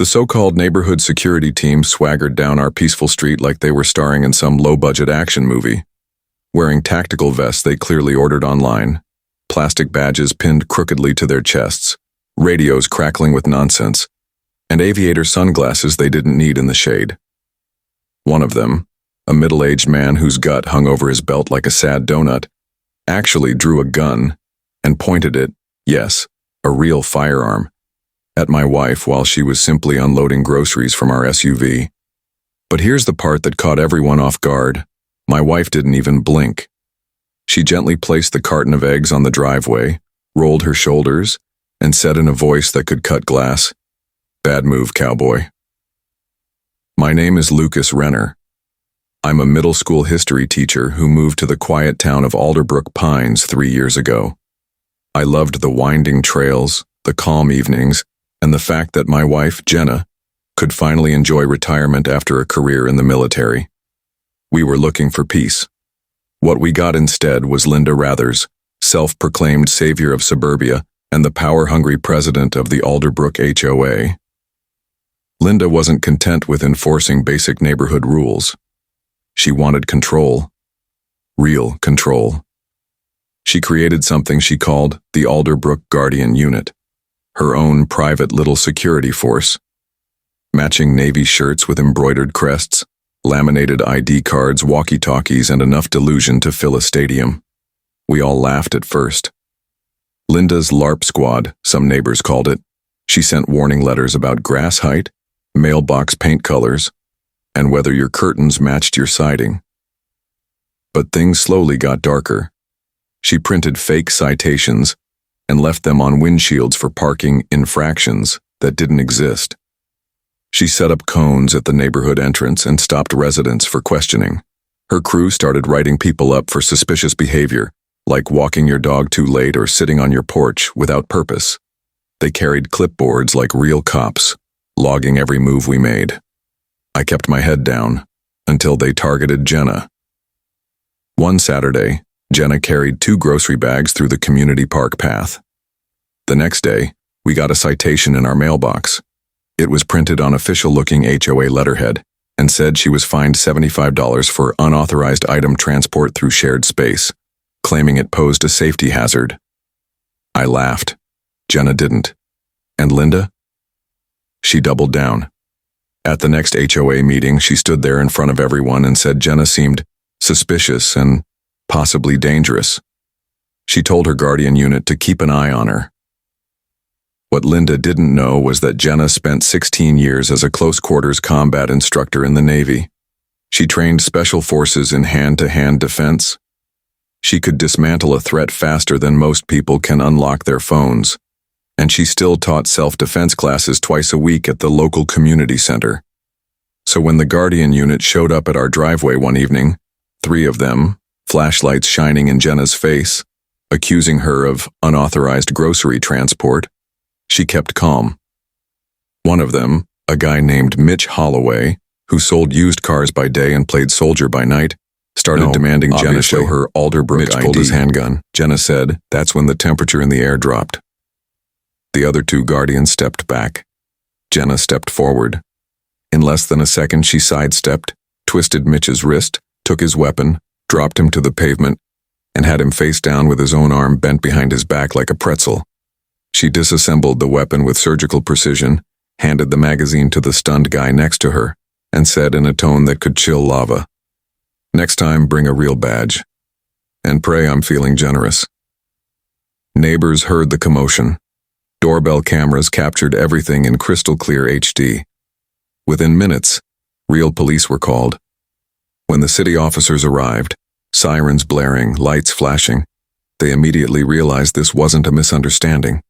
The so-called neighborhood security team swaggered down our peaceful street like they were starring in some low-budget action movie. Wearing tactical vests they clearly ordered online, plastic badges pinned crookedly to their chests, radios crackling with nonsense, and aviator sunglasses they didn't need in the shade. One of them, a middle-aged man whose gut hung over his belt like a sad donut, actually drew a gun and pointed it, yes, a real firearm, at my wife while she was simply unloading groceries from our SUV. But here's the part that caught everyone off guard. My wife didn't even blink. She gently placed the carton of eggs on the driveway, rolled her shoulders, and said in a voice that could cut glass, "Bad move, cowboy." My name is Lucas Renner. I'm a middle school history teacher who moved to the quiet town of Alderbrook Pines 3 years ago. I loved the winding trails, the calm evenings, and the fact that my wife, Jenna, could finally enjoy retirement after a career in the military. We were looking for peace. What we got instead was Linda Rathers, self-proclaimed savior of suburbia and the power-hungry president of the Alderbrook HOA. Linda wasn't content with enforcing basic neighborhood rules. She wanted control. Real control. She created something she called the Alderbrook Guardian Unit, her own private little security force. Matching navy shirts with embroidered crests, laminated ID cards, walkie-talkies, and enough delusion to fill a stadium. We all laughed at first. Linda's LARP squad, some neighbors called it. She sent warning letters about grass height, mailbox paint colors, and whether your curtains matched your siding. But things slowly got darker. She printed fake citations and left them on windshields for parking infractions that didn't exist. She set up cones at the neighborhood entrance and stopped residents for questioning. Her crew started writing people up for suspicious behavior, like walking your dog too late or sitting on your porch without purpose. They carried clipboards like real cops, logging every move we made. I kept my head down until they targeted Jenna. One Saturday, Jenna carried 2 grocery bags through the community park path. The next day, we got a citation in our mailbox. It was printed on official-looking HOA letterhead and said she was fined $75 for unauthorized item transport through shared space, claiming it posed a safety hazard. I laughed. Jenna didn't. And Linda? She doubled down. At the next HOA meeting, she stood there in front of everyone and said Jenna seemed suspicious and possibly dangerous. She told her guardian unit to keep an eye on her. What Linda didn't know was that Jenna spent 16 years as a close-quarters combat instructor in the Navy. She trained special forces in hand-to-hand defense. She could dismantle a threat faster than most people can unlock their phones. And she still taught self-defense classes twice a week at the local community center. So when the guardian unit showed up at our driveway one evening, 3 of them, flashlights shining in Jenna's face, accusing her of unauthorized grocery transport, she kept calm. One of them, a guy named Mitch Holloway, who sold used cars by day and played soldier by night, started demanding Jenna show her Alderbrook ID. Mitch pulled his handgun. Jenna said, that's when the temperature in the air dropped. The other 2 guardians stepped back. Jenna stepped forward. In less than a second, she sidestepped, twisted Mitch's wrist, took his weapon, dropped him to the pavement, and had him face down with his own arm bent behind his back like a pretzel. She disassembled the weapon with surgical precision, handed the magazine to the stunned guy next to her, and said in a tone that could chill lava, "Next time, bring a real badge. And pray I'm feeling generous." Neighbors heard the commotion. Doorbell cameras captured everything in crystal-clear HD. Within minutes, real police were called. When the city officers arrived, sirens blaring, lights flashing, they immediately realized this wasn't a misunderstanding.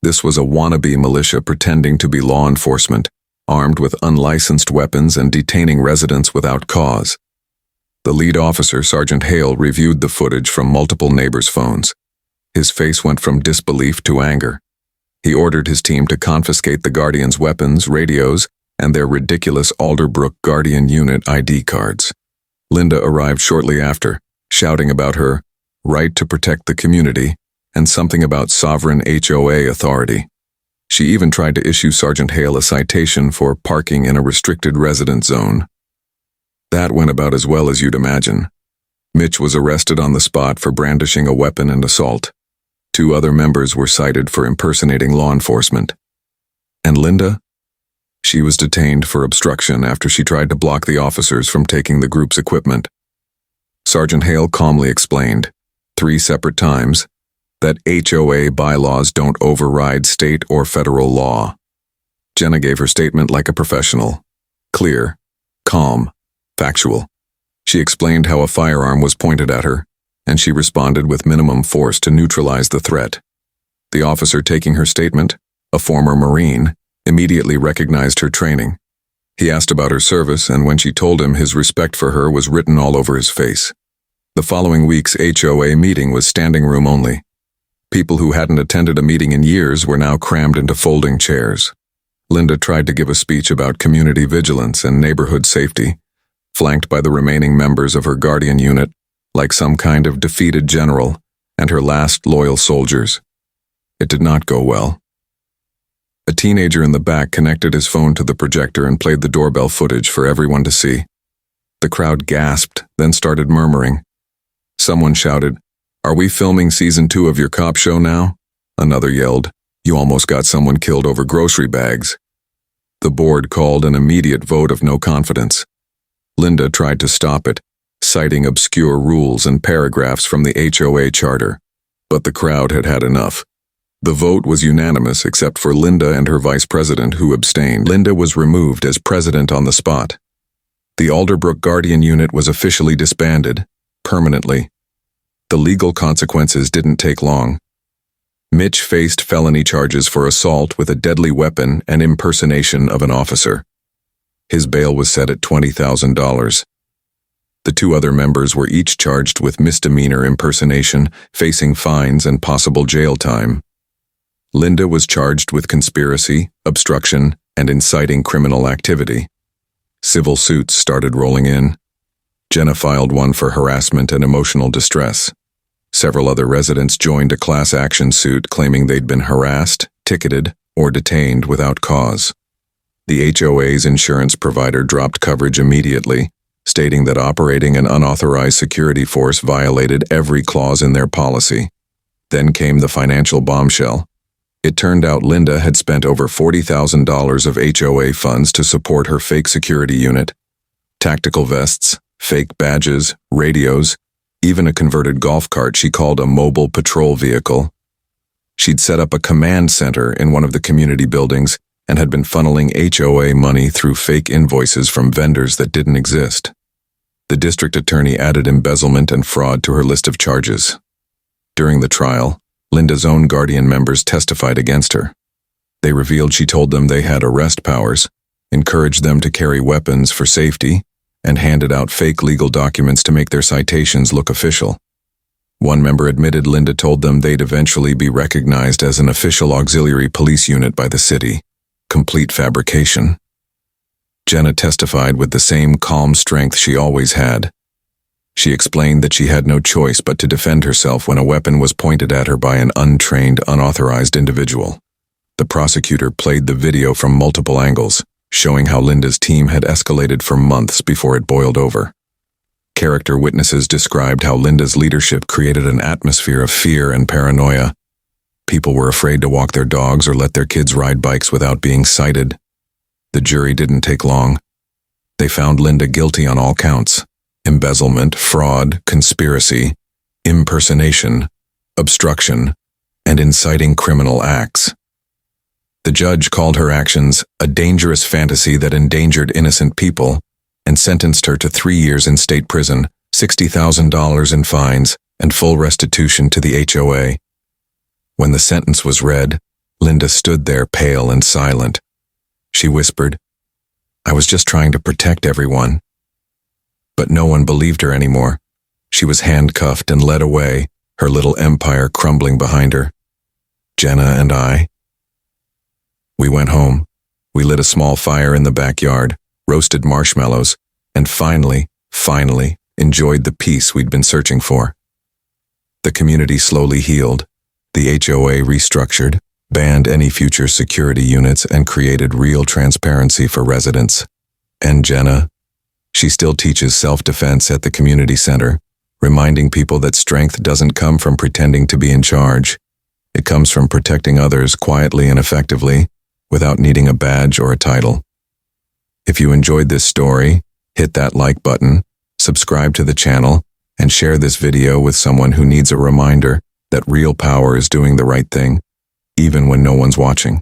This was a wannabe militia pretending to be law enforcement, armed with unlicensed weapons and detaining residents without cause. The lead officer, Sergeant Hale, reviewed the footage from multiple neighbors' phones. His face went from disbelief to anger. He ordered his team to confiscate the Guardians' weapons, radios, and their ridiculous Alderbrook Guardian Unit ID cards. Linda arrived shortly after, shouting about her right to protect the community and something about sovereign HOA authority. She even tried to issue Sergeant Hale a citation for parking in a restricted residence zone. That went about as well as you'd imagine. Mitch was arrested on the spot for brandishing a weapon and assault. 2 other members were cited for impersonating law enforcement. And Linda? She was detained for obstruction after she tried to block the officers from taking the group's equipment. Sergeant Hale calmly explained, 3 separate times, that HOA bylaws don't override state or federal law. Jenna gave her statement like a professional. Clear, calm, factual. She explained how a firearm was pointed at her, and she responded with minimum force to neutralize the threat. The officer taking her statement, a former Marine, immediately recognized her training. He asked about her service, and when she told him, his respect for her was written all over his face. The following week's HOA meeting was standing room only. People who hadn't attended a meeting in years were now crammed into folding chairs. Linda tried to give a speech about community vigilance and neighborhood safety, flanked by the remaining members of her Guardian Unit, like some kind of defeated general, and her last loyal soldiers. It did not go well. A teenager in the back connected his phone to the projector and played the doorbell footage for everyone to see. The crowd gasped, then started murmuring. Someone shouted, "Are we filming season 2 of your cop show now?" Another yelled, "You almost got someone killed over grocery bags." The board called an immediate vote of no confidence. Linda tried to stop it, citing obscure rules and paragraphs from the HOA charter, but the crowd had had enough. The vote was unanimous except for Linda and her vice president, who abstained. Linda was removed as president on the spot. The Alderbrook Guardian Unit was officially disbanded, permanently. The legal consequences didn't take long. Mitch faced felony charges for assault with a deadly weapon and impersonation of an officer. His bail was set at $20,000. The 2 other members were each charged with misdemeanor impersonation, facing fines and possible jail time. Linda was charged with conspiracy, obstruction, and inciting criminal activity. Civil suits started rolling in. Jenna filed one for harassment and emotional distress. Several other residents joined a class action suit claiming they'd been harassed, ticketed, or detained without cause. The HOA's insurance provider dropped coverage immediately, stating that operating an unauthorized security force violated every clause in their policy. Then came the financial bombshell. It turned out Linda had spent over $40,000 of HOA funds to support her fake security unit. Tactical vests, fake badges, radios, even a converted golf cart she called a mobile patrol vehicle. She'd set up a command center in one of the community buildings and had been funneling HOA money through fake invoices from vendors that didn't exist. The district attorney added embezzlement and fraud to her list of charges. During the trial, Linda's own Guardian members testified against her. They revealed she told them they had arrest powers, encouraged them to carry weapons for safety, and handed out fake legal documents to make their citations look official. One member admitted Linda told them they'd eventually be recognized as an official auxiliary police unit by the city. Complete fabrication. Jenna testified with the same calm strength she always had. She explained that she had no choice but to defend herself when a weapon was pointed at her by an untrained, unauthorized individual. The prosecutor played the video from multiple angles, showing how Linda's team had escalated for months before it boiled over. Character witnesses described how Linda's leadership created an atmosphere of fear and paranoia. People were afraid to walk their dogs or let their kids ride bikes without being cited. The jury didn't take long. They found Linda guilty on all counts: embezzlement, fraud, conspiracy, impersonation, obstruction, and inciting criminal acts. The judge called her actions a dangerous fantasy that endangered innocent people and sentenced her to 3 years in state prison, $60,000 in fines, and full restitution to the HOA. When the sentence was read, Linda stood there pale and silent. She whispered, "I was just trying to protect everyone." But no one believed her anymore. She was handcuffed and led away, her little empire crumbling behind her. Jenna and I. We went home. We lit a small fire in the backyard, roasted marshmallows, and finally enjoyed the peace we'd been searching for. The community slowly healed. The HOA restructured, banned any future security units, and created real transparency for residents. And Jenna? She still teaches self-defense at the community center, reminding people that strength doesn't come from pretending to be in charge. It comes from protecting others quietly and effectively, without needing a badge or a title. If you enjoyed this story, hit that like button, subscribe to the channel, and share this video with someone who needs a reminder that real power is doing the right thing, even when no one's watching.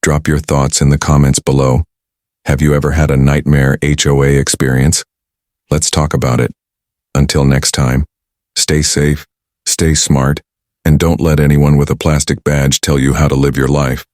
Drop your thoughts in the comments below. Have you ever had a nightmare HOA experience? Let's talk about it. Until next time, stay safe, stay smart, and don't let anyone with a plastic badge tell you how to live your life.